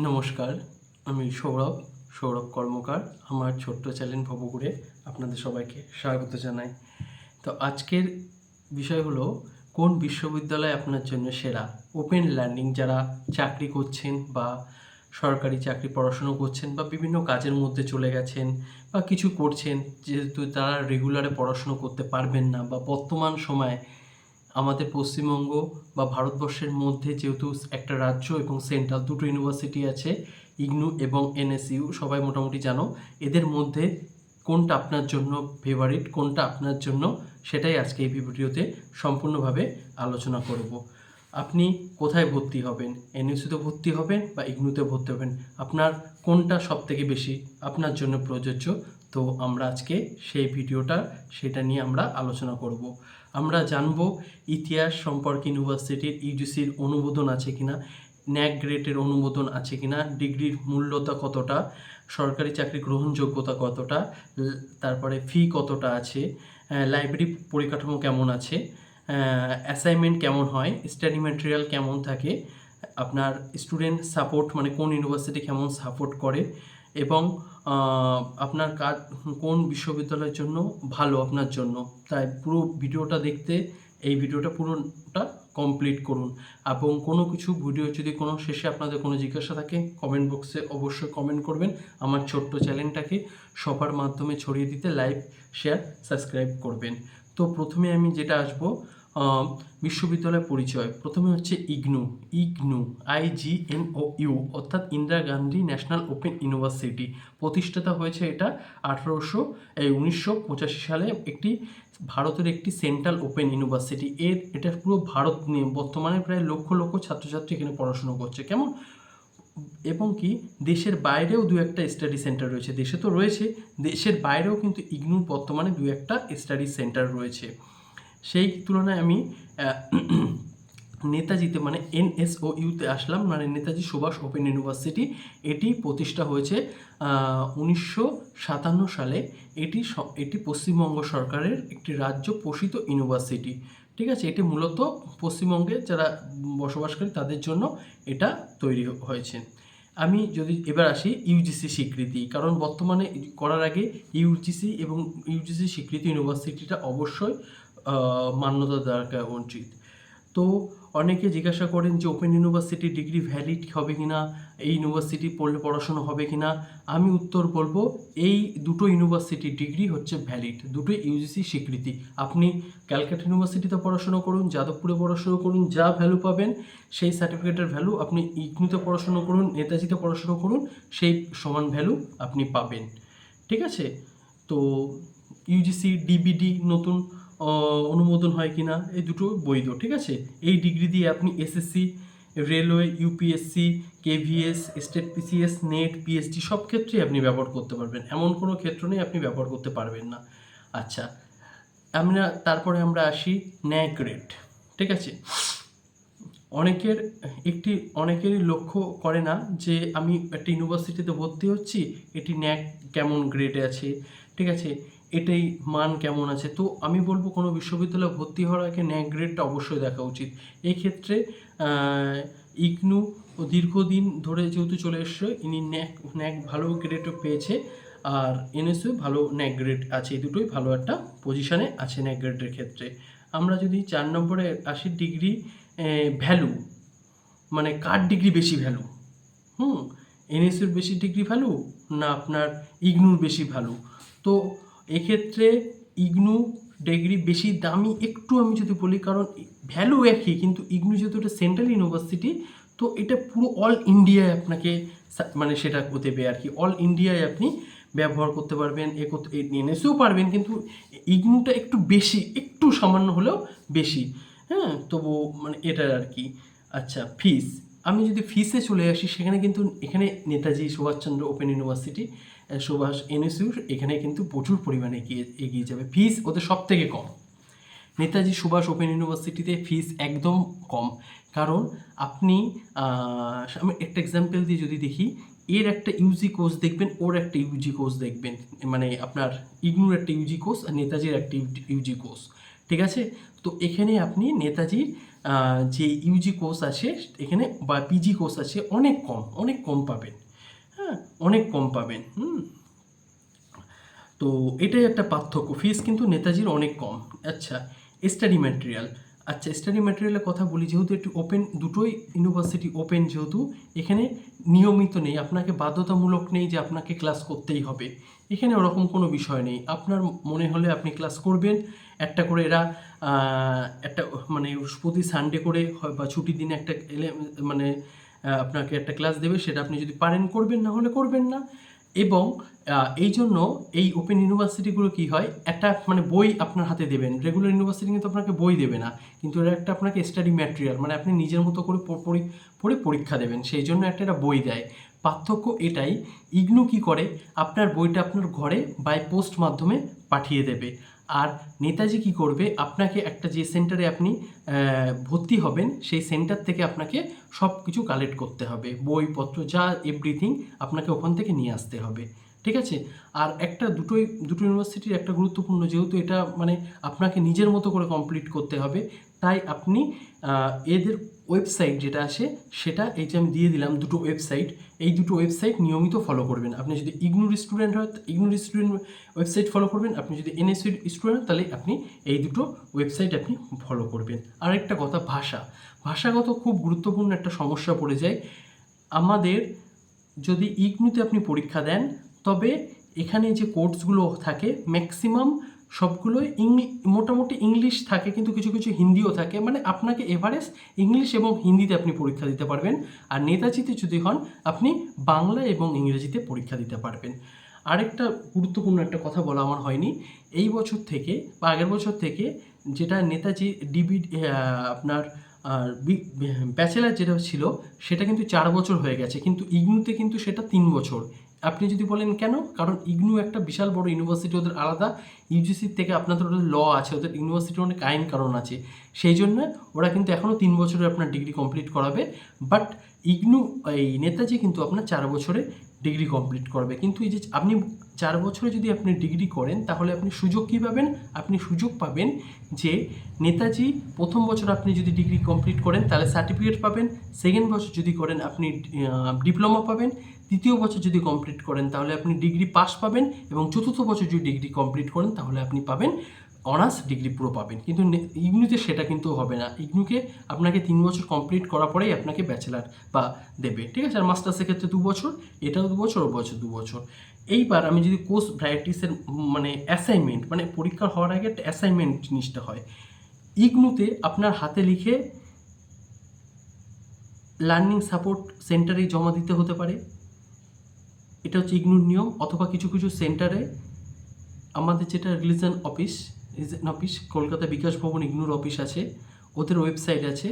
নমস্কার, আমি সৌরভ কর্মকার। আমার ছোট্ট চ্যানেল ভবঘুরে আপনাদের সবাইকে স্বাগত জানাই। তো আজকের বিষয় হলো, কোন বিশ্ববিদ্যালয় আপনার জন্য সেরা? ওপেন লার্নিং যারা চাকরি করছেন বা সরকারি চাকরি পড়াশুনো করছেন বা বিভিন্ন কাজের মধ্যে চলে গেছেন বা কিছু করছেন, যেহেতু তারা রেগুলারে পড়াশুনো করতে পারবেন না, বা বর্তমান সময়ে আমাদের পশ্চিমবঙ্গ বা ভারতবর্ষের মধ্যে যেহেতু একটা রাজ্য এবং সেন্ট্রাল দুটো ইউনিভার্সিটি আছে, ইগনু এবং এনএসইউ, সবাই মোটামুটি জানো। এদের মধ্যে কোনটা আপনার জন্য ফেভারিট, কোনটা আপনার জন্য, সেটাই আজকে এই ভিডিওতে সম্পূর্ণভাবে আলোচনা করব। আপনি কোথায় ভর্তি হবেন? এনএসইউতে ভর্তি হবেন বা ইগনুতে ভর্তি হবেন? আপনার কোনটা সবথেকে বেশি আপনার জন্য প্রযোজ্য? তো আমরা আজকে সেই ভিডিওটা সেটা নিয়ে আমরা আলোচনা করব। আমরা জানব ইতিহাস সম্পর্কে ইউনিভার্সিটির ইউজিসির অনুমোদন আছে কিনা, ন্যাক গ্রেডের অনুমোদন আছে কিনা, ডিগ্রির মূল্যতা কতটা, সরকারি চাকরি গ্রহণযোগ্যতা কতটা, তারপরে ফি কতটা আছে, লাইব্রেরি পরিকাঠামো কেমন আছে, অ্যাসাইনমেন্ট কেমন হয়, স্টাডি ম্যাটেরিয়াল কেমন থাকে, আপনার স্টুডেন্ট সাপোর্ট মানে কোন ইউনিভার্সিটি কেমন সাপোর্ট করে, এবং আপনার কাজ কোন বিশ্ববিদ্যালয়ের জন্য ভালো আপনার জন্য। তাই পুরো ভিডিওটা দেখতে এই ভিডিওটা পুরোটা কমপ্লিট করুন। এবং কোনো কিছু ভিডিও যদি কোনো শেষে আপনাদের কোনো জিজ্ঞাসা থাকে, কমেন্ট বক্সে অবশ্যই কমেন্ট করবেন। আমার ছোট্ট চ্যানেলটাকে সবার মাধ্যমে ছড়িয়ে দিতে লাইক, শেয়ার, সাবস্ক্রাইব করবেন। তো প্রথমে আমি যেটা আসবো, বিশ্ববিদ্যালয় পরিচয়। প্রথমে হচ্ছে ইগনু, IGNOU, অর্থাৎ Indira Gandhi national open university. প্রতিষ্ঠাতা হয়েছে এটা 1985 সালে। একটি ভারতের একটি সেন্ট্রাল ওপেন ইউনিভার্সিটি। এটা পুরো ভারত নিয়ে বর্তমানে প্রায় লক্ষ লক্ষ ছাত্রছাত্রী এখানে পড়াশুনো করছে। কেমন? এবং কি দেশের বাইরেও দু একটা স্টাডি সেন্টার রয়েছে। দেশে তো রয়েছে, দেশের বাইরেও কিন্তু ইগনুর বর্তমানে দু একটা স্টাডি সেন্টার রয়েছে। সেই তুলনায় আমি নেতাজিতে মানে NSOUতে আসলাম, মানে নেতাজি সুভাষ ওপেন ইউনিভার্সিটি। এটি প্রতিষ্ঠা হয়েছে 1957 সালে। এটি পশ্চিমবঙ্গ সরকারের একটি রাজ্য পোষিত ইউনিভার্সিটি। ঠিক আছে, এটি মূলত পশ্চিমবঙ্গে যারা বসবাসকারী তাদের জন্য এটা তৈরি হয়েছে। আমি যদি এবার আসি ইউজিসি স্বীকৃতি, কারণ বর্তমানে করার আগে ইউজিসি এবং ইউজিসি স্বীকৃতি ইউনিভার্সিটিটা অবশ্যই মান্যতা দেওয়া উচিত। তো অনেকে জিজ্ঞাসা করেন যে ওপেন ইউনিভার্সিটি ডিগ্রি ভ্যালিড হবে কিনা, এই ইউনিভার্সিটি পড়লে পড়াশোনা হবে কিনা। আমি উত্তর বলবো, এই দুটো ইউনিভার্সিটির ডিগ্রি হচ্ছে ভ্যালিড, দুটোই ইউজিসি স্বীকৃতি। আপনি ক্যালকাটা ইউনিভার্সিটিতে পড়াশোনা করুন, যাদবপুরে পড়াশোনা করুন, যা ভ্যালু পাবেন সেই সার্টিফিকেটের ভ্যালু আপনি ইগনুতে পড়াশোনা করুন, নেতাজিতে পড়াশোনা করুন, সেই সমান ভ্যালু আপনি পাবেন। ঠিক আছে, তো ইউজিসি ডিবিডি নতুন অনুমোদন হয় কিনা, এই দুটো বৈধ। ঠিক আছে, এই ডিগ্রি দিয়ে আপনি SSC, railway, UPSC, KVS, state PCS, net, PhD সব ক্ষেত্রেই আপনি ব্যবহার করতে পারবেন। এমন কোনো ক্ষেত্র নেই আপনি ব্যবহার করতে পারবেন না। আচ্ছা, তারপরে আমরা আসি ন্যাক গ্রেড। ঠিক আছে, অনেকেরই লক্ষ্য করে না যে আমি একটা ইউনিভার্সিটিতে ভর্তি হচ্ছি, এটি ন্যাক কেমন গ্রেডে আছে, ঠিক আছে, এটাই মান কেমন আছে। তো আমি বলবো কোনো বিশ্ববিদ্যালয়ে ভর্তি হওয়ার আগে ন্যাক গ্রেডটা অবশ্যই দেখা উচিত। এই ক্ষেত্রে ইগনু দীর্ঘদিন ধরে যেহেতু চলে এসছে, ইনি ন্যাক ভালো গ্রেডও পেয়েছে, আর এনএসইউ ভালো ন্যাক গ্রেড আছে। এই দুটোই ভালো একটা পজিশানে আছে ন্যাক গ্রেডের ক্ষেত্রে। আমরা যদি 4 নম্বরে আসি, ডিগ্রি ভ্যালু, মানে কার ডিগ্রি বেশি ভ্যালু, এনএসইউর বেশি ডিগ্রি ভ্যালু না আপনার ইগনুর বেশি ভ্যালু? তো এক্ষেত্রে ইগনু ডিগ্রি বেশি দামি একটু আমি যদি বলি, কারণ ভ্যালু একই, কিন্তু ইগনু যেহেতু এটা সেন্ট্রাল ইউনিভার্সিটি, তো এটা পুরো অল ইন্ডিয়ায় আপনাকে মানে সেটা দেবে আর কি, অল ইন্ডিয়ায় আপনি ব্যবহার করতে পারবেন, এনএসইউ পারবেন, কিন্তু ইগনুটা একটু বেশি, একটু সামান্য হলেও বেশি। হ্যাঁ, তবু মানে এটা আর কি। আচ্ছা, ফিস, আমি যদি ফিসে চলে আসি, সেখানে কিন্তু এখানে Netaji Subhash Chandra open university, Subhash NSU এখানে কিন্তু প্রচুর পরিমাণে এগিয়ে যাবে। ফিস ওদের সব থেকে কম। নেতাজি সুভাষ ওপেন ইউনিভার্সিটিতে ফিস একদম কম, কারণ আপনি আমি একটা এক্সাম্পল দিয়ে যদি দেখি, এর একটা ইউজি কোর্স দেখবেন, ওর একটা ইউজি কোর্স দেখবেন, মানে আপনার ইগনুর একটা ইউজি কোর্স আর নেতাজির একটা ইউজি কোর্স। ঠিক আছে, তো এখানে আপনি নেতাজির যে ইউজি কোর্স আছে এখানে বা পিজি কোর্স আছে অনেক কম পাবেন, হ্যাঁ, অনেক কম পাবেন। তো এটাই একটা পার্থক্য, ফিস কিন্তু নেতাজির অনেক কম। আচ্ছা, স্টাডি ম্যাটেরিয়াল, আচ্ছা স্টাডি ম্যাটেরিয়ালের কথা বলি, যেহেতু একটু ওপেন, দুটোই ইউনিভার্সিটি ওপেন, যেহেতু এখানে নিয়মিত নেই, আপনাকে বাধ্যতামূলক নেই যে আপনাকে ক্লাস করতেই হবে, এখানে ওরকম কোনো বিষয় নেই। আপনার মনে হলে আপনি ক্লাস করবেন, একটা করে এরা একটা মানে প্রতি সানডে করে বা ছুটির দিনে একটা মানে আপনাকে একটা ক্লাস দেবে, সেটা আপনি যদি পারেন করবেন, না হলে করবেন না। এবং এই জন্য এই ওপেন ইউনিভার্সিটিগুলো কি হয়, একটা মানে বই আপনার হাতে দেবেন, রেগুলার ইউনিভার্সিটি কিন্তু আপনাকে বই দেবে না, কিন্তু এরা একটা আপনাকে স্টাডি ম্যাটেরিয়াল মানে আপনি নিজের মতো করে পড়ে পরীক্ষা দেবেন, সেই জন্য একটা বই দেয়। পার্থক্য এটাই, ইগনু কি করে, আপনার বইটা আপনার ঘরে বাই পোস্ট মাধ্যমে পাঠিয়ে দেবে। আর নেতাজি কি করবে, আপনাকে একটা যে সেন্টারে আপনি ভর্তি হবেন সেই সেন্টার থেকে আপনাকে সব কিছু কালেক্ট করতে হবে, বইপত্র যা এভরিথিং আপনাকে ওখান থেকে নিয়ে আসতে হবে, ঠিক আছে। আর দুটো ইউনিভার্সিটির একটা গুরুত্বপূর্ণ, যেহেতু এটা মানে আপনাকে নিজের মতো করে কমপ্লিট করতে হবে, তাই আপনি এদের ওয়েবসাইট যেটা আছে সেটা এই যে আমি দিয়ে দিলাম দুটো ওয়েবসাইট, এই দুটো ওয়েবসাইট নিয়মিত ফলো করবেন। আপনি যদি ইগনুর স্টুডেন্ট হয় ইগনুর স্টুডেন্ট ওয়েবসাইট ফলো করবেন, আপনি যদি এনএসইউর স্টুডেন্ট তাহলে আপনি এই দুটো ওয়েবসাইট আপনি ফলো করবেন। আরেকটা কথা, ভাষাগত খুব গুরুত্বপূর্ণ একটা সমস্যা পড়ে যায় আমাদের। যদি ইগনুতে আপনি পরীক্ষা দেন, তবে এখানে যে কোর্সগুলো থাকে ম্যাক্সিমাম সবগুলোই মোটামুটি ইংলিশ থাকে, কিন্তু কিছু কিছু হিন্দিও থাকে, মানে আপনাকে এভারেজ ইংলিশ এবং হিন্দিতে আপনি পরীক্ষা দিতে পারবেন। আর নেতাজিতে যদি হন, আপনি বাংলা এবং ইংরেজিতে পরীক্ষা দিতে পারবেন। আরেকটা গুরুত্বপূর্ণ একটা কথা বলা আমার হয়নি, এই বছর থেকে বা আগের বছর থেকে যেটা নেতাজি আপনার ব্যাচেলার যেটা ছিল সেটা কিন্তু 4 বছর হয়ে গেছে, কিন্তু ইগনুতে কিন্তু সেটা 3 বছর। আপনি যদি বলেন কেন, কারণ ইগনু একটা বিশাল বড় ইউনিভার্সিটি, ওদের আলাদা ইউজিসির থেকে আপনাদের ওদের ল আছে, ওদের ইউনিভার্সিটির অনেক আইন কারণ আছে, সেই জন্য ওরা কিন্তু এখনও 3 বছরে আপনার ডিগ্রি কমপ্লিট করাবে। বাট ইগনু এই নেতাজি কিন্তু আপনার 4 বছরে ডিগ্রি কমপ্লিট করবে। কিন্তু এই যে আপনি 4 বছরে যদি আপনি ডিগ্রি করেন, তাহলে আপনি সুযোগ কী পাবেন, আপনি সুযোগ পাবেন যে নেতাজি প্রথম বছর আপনি যদি ডিগ্রি কমপ্লিট করেন তাহলে সার্টিফিকেট পাবেন, সেকেন্ড বছর যদি করেন আপনি ডিপ্লোমা পাবেন, তৃতীয় বছর যদি কমপ্লিট করেন তাহলে আপনি ডিগ্রি পাস পাবেন, এবং চতুর্থ বছর যদি ডিগ্রি কমপ্লিট করেন তাহলে আপনি পাবেন অনার্স ডিগ্রি পুরো পাবেন। কিন্তু ইগনুতে সেটা কিন্তু হবে না, ইগনুকে আপনাকে 3 বছর কমপ্লিট করার পরেই আপনাকে ব্যাচেলার বা দেবে, ঠিক আছে। আর মাস্টার্সের ক্ষেত্রে 2 বছর, এটাও 2 বছর, ও বছর 2 বছর। এইবার আমি যদি কোর্স ভ্যারাইটিসের মানে অ্যাসাইনমেন্ট, মানে পরীক্ষা হওয়ার আগে একটা অ্যাসাইনমেন্ট জিনিসটা হয়, ইগনুতে আপনার হাতে লিখে লার্নিং সাপোর্ট সেন্টারে জমা দিতে হতে পারে, এটা হচ্ছে ইগনুর নিয়ম। অথবা কিছু কিছু সেন্টারে আমাদের যেটা রিলিজন অফিস কলকাতা বিকাশ ভবন ইগনুর অফিস আছে, ওদের ওয়েবসাইট আছে,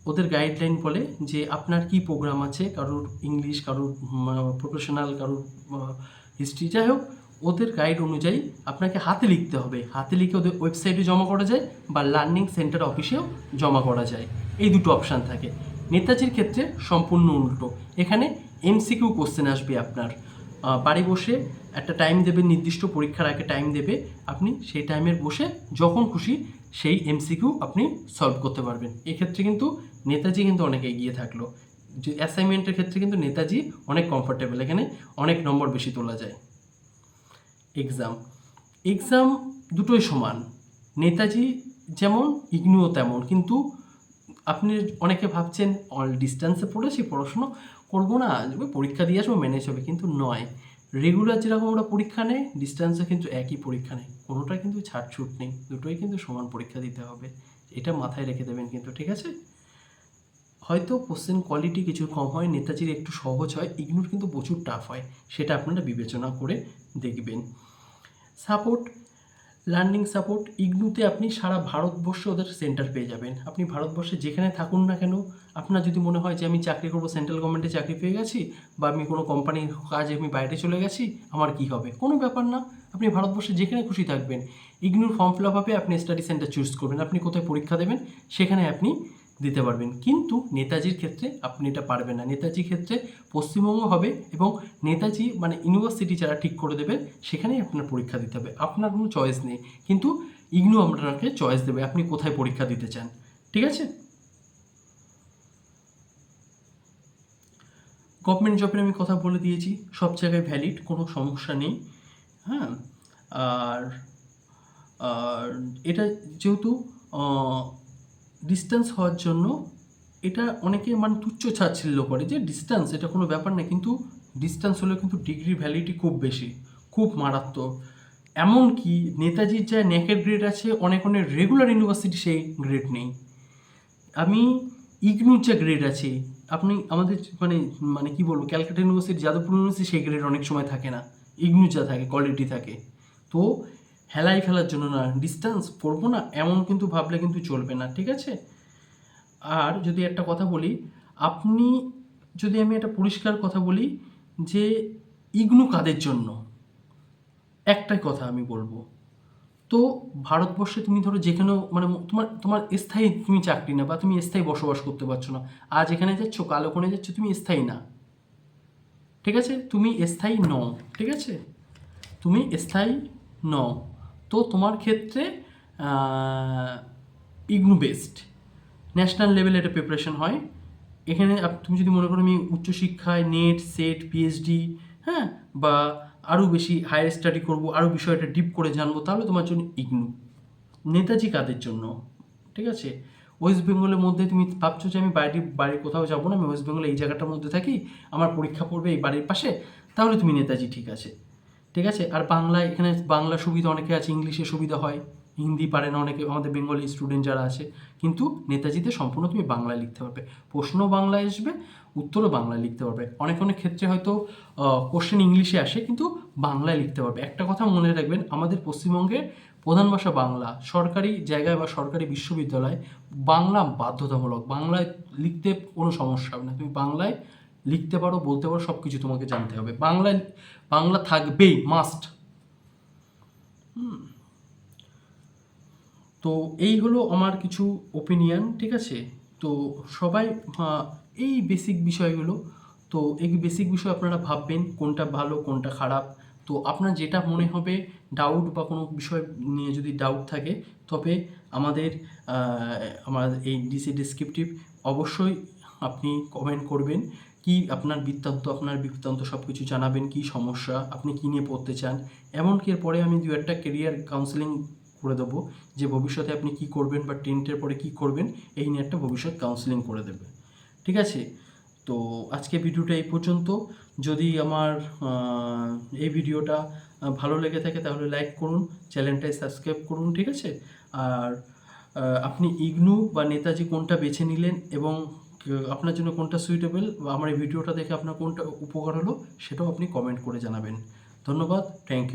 ওদের গাইডলাইন বলে যে আপনার কি প্রোগ্রাম আছে, কারোর ইংলিশ, কারোর প্রফেশনাল, কারোর হিস্ট্রি, যাই হোক ওদের গাইড অনুযায়ী আপনাকে হাতে লিখতে হবে, হাতে লিখে ওদের ওয়েবসাইটে জমা করা যায় বা লার্নিং সেন্টার অফিসেও জমা করা যায়, এই দুটো অপশান থাকে। নেতাজির ক্ষেত্রে সম্পূর্ণ উল্টো, এখানে এমসিকিউ কোশ্চেন আসবে আপনার, বাড়ি বসে একটা টাইম দেবে, নির্দিষ্ট পরীক্ষার আগে টাইম দেবে, আপনি সেই টাইমের বসে যখন খুশি সেই এমসিকিউ আপনি সলভ করতে পারবেন। এক্ষেত্রে কিন্তু নেতাজি কিন্তু অনেক এগিয়ে থাকলো, যে অ্যাসাইনমেন্টের ক্ষেত্রে কিন্তু নেতাজি অনেক কমফোর্টেবল, এখানে অনেক নম্বর বেশি তোলা যায়। এক্সাম দুটোই সমান, নেতাজি যেমন ইগনুও তেমন, কিন্তু আপনি অনেকে ভাবছেন ডিস্টেন্সে পড়েছি, পড়াশুনো করবো না, পরীক্ষা দিয়ে আসবো, ম্যানেজ হবে, কিন্তু নয়। রেগুলার যেরকম ওরা পরীক্ষা নেয়, ডিস্টেন্সে কিন্তু একই পরীক্ষা নেয়, কোনোটা কিন্তু ছাড়ছুট নেই, দুটোই কিন্তু সমান পরীক্ষা দিতে হবে, এটা মাথায় রেখে দেবেন কিন্তু, ঠিক আছে। হয়তো কোশ্চেন কোয়ালিটি কিছু কম হয়, নেতাজির একটু সহজ হয়, ইগনুর কিন্তু প্রচুর টাফ হয়, সেটা আপনারা বিবেচনা করে দেখবেন। সাপোর্ট, লার্নিং সাপোর্ট, ইগনুতে আপনি সারা ভারতবর্ষে ওদের সেন্টার পেয়ে যাবেন, আপনি ভারতবর্ষে যেখানে থাকুন না কেন, আপনার যদি মনে হয় যে আমি চাকরি করবো, সেন্ট্রাল গভর্নমেন্টে চাকরি পেয়ে গেছি, বা আমি কোনো কোম্পানির কাজে আমি বাইরে চলে গেছি, আমার কি হবে, কোনো ব্যাপার না, আপনি ভারতবর্ষে যেখানে খুশি থাকবেন, ইগনুর ফর্ম ফিল আপ হবে, আপনি স্টাডি সেন্টার চুজ করবেন, আপনি কোথায় পরীক্ষা দেবেন সেখানে আপনি দিতে পারবেন। কিন্তু নেতাজির ক্ষেত্রে আপনি এটা পারবেন না, নেতাজির ক্ষেত্রে পশ্চিমবঙ্গ হবে, এবং নেতাজি মানে ইউনিভার্সিটি যারা ঠিক করে দেবে সেখানেই আপনার পরীক্ষা দিতে হবে, আপনার কোনো চয়েস নেই। কিন্তু ইগনু আপনাকে চয়েস দেবে আপনি কোথায় পরীক্ষা দিতে চান, ঠিক আছে। গভর্নমেন্ট জবের আমি কথা বলে দিয়েছি, সব জায়গায় ভ্যালিড, কোনো সমস্যা নেই। হ্যাঁ, আর আর এটা যেহেতু ডিস্টেন্স হওয়ার জন্য এটা অনেকে মানে তুচ্ছ তাচ্ছিল্য করে যে ডিস্টেন্স এটা কোনো ব্যাপার না, কিন্তু ডিস্টেন্স হলেও কিন্তু ডিগ্রি ভ্যালিডিটি খুব বেশি, খুব মারাত্মক। এমনকি নেতাজির যা ন্যাকের গ্রেড আছে, অনেক অনেক রেগুলার ইউনিভার্সিটি সেই গ্রেড নেই। আমি ইগনুর যা গ্রেড আছে, আপনি আমাদের মানে মানে কি বলবো, ক্যালকাটা ইউনিভার্সিটি, যাদবপুর ইউনিভার্সিটি সেই গ্রেড অনেক সময় থাকে না, ইগনু যা থাকে কোয়ালিটি থাকে। তো হেলাই ফেলার জন্য না, ডিস্টেন্স পড়বো না এমন কিন্তু ভাবলে কিন্তু চলবে না, ঠিক আছে? আর যদি একটা কথা বলি, আপনি যদি আমি একটা পরিষ্কার কথা বলি যে ইগনু কাদের জন্য, একটাই কথা আমি বলবো। তো ভারতবর্ষে তুমি ধরো যেখানেও মানে তোমার তোমার স্থায়ী তুমি চাকরি না, বা তুমি স্থায়ী বসবাস করতে পারছো না, আজ এখানে যাচ্ছ কাল ওখানে যাচ্ছ, তুমি স্থায়ী না, ঠিক আছে? তুমি স্থায়ী নও, ঠিক আছে? তুমি স্থায়ী নও। তো তোমার ক্ষেত্রে ইগনু বেস্ট, ন্যাশনাল লেভেলে এটা প্রিপারেশন হয়। এখানে তুমি যদি মনে করো আমি উচ্চশিক্ষায় নেট সেট পিএইচডি, হ্যাঁ, বা আরও বেশি হায়ার স্টাডি করব, আরও বিষয়টা ডিপ করে জানবো, তাহলে তোমার জন্য ইগনু। নেতাজি কাদের জন্য, ঠিক আছে? ওয়েস্ট বেঙ্গলের মধ্যে তুমি ভাবছো যে আমি বাড়ির কোথাও যাবো না, আমি ওয়েস্ট বেঙ্গলে এই জায়গাটার মধ্যে থাকি, আমার পরীক্ষা পড়বে এই বাড়ির পাশে, তাহলে তুমি নেতাজি, ঠিক আছে, ঠিক আছে? আর বাংলায় এখানে বাংলা সুবিধা অনেকে আছে, ইংলিশে সুবিধা হয়, হিন্দি পারে না অনেকে, আমাদের বেঙ্গলি স্টুডেন্ট যারা আছে, কিন্তু নেতাজিতে সম্পূর্ণ তুমি বাংলায় লিখতে পারবে, প্রশ্ন বাংলায় আসবে, উত্তরও বাংলায় লিখতে পারবে। অনেক অনেক ক্ষেত্রে হয়তো কোশ্চেন ইংলিশে আসে, কিন্তু বাংলায় লিখতে পারবে। একটা কথা মনে রাখবেন, আমাদের পশ্চিমবঙ্গের প্রধান ভাষা বাংলা, সরকারি জায়গায় বা সরকারি বিশ্ববিদ্যালয়ে বাংলা বাধ্যতামূলক, বাংলায় লিখতে কোনো সমস্যা হবে না, তুমি বাংলায় লিখতে পারো, বলতে পারো, সব কিছু তোমাকে জানতে হবে, বাংলা থাকবেই, মাস্ট। তো এই হলো আমার কিছু ওপিনিয়ন, ঠিক আছে? তো সবাই এই বেসিক বিষয়গুলো, তো এই বেসিক বিষয় আপনারা ভাববেন কোনটা ভালো কোনটা খারাপ। তো আপনার যেটা মনে হবে ডাউট বা কোনো বিষয় নিয়ে যদি ডাউট থাকে, তবে আমাদের আমার এই ডিসি ডেসক্রিপটিভ অবশ্যই আপনি কমেন্ট করবেন, কি আপনার বৃত্তান্ত সব কিছু জানাবেন, কি সমস্যা, আপনি কী নিয়ে পড়তে চান। এমনকি এরপরে আমি দু একটা কেরিয়ার কাউন্সেলিং করে দেবো, যে ভবিষ্যতে আপনি কি করবেন বা 10th পরে কি করবেন, এই নিয়ে একটা ভবিষ্যৎ কাউন্সেলিং করে দেবে, ঠিক আছে? তো আজকে ভিডিওটা এই পর্যন্ত। যদি আমার এই ভিডিওটা ভালো লেগে থাকে তাহলে লাইক করুন, চ্যানেলটায় সাবস্ক্রাইব করুন, ঠিক আছে? আর আপনি ইগনু বা নেতাজি কোনটা বেছে নিলেন এবং আপনার জন্য কোনটা সুইটেবল, বা আমার এই ভিডিওটা দেখে আপনার কোনটা উপকার হলো, সেটাও আপনি কমেন্ট করে জানাবেন। ধন্যবাদ, থ্যাংক ইউ।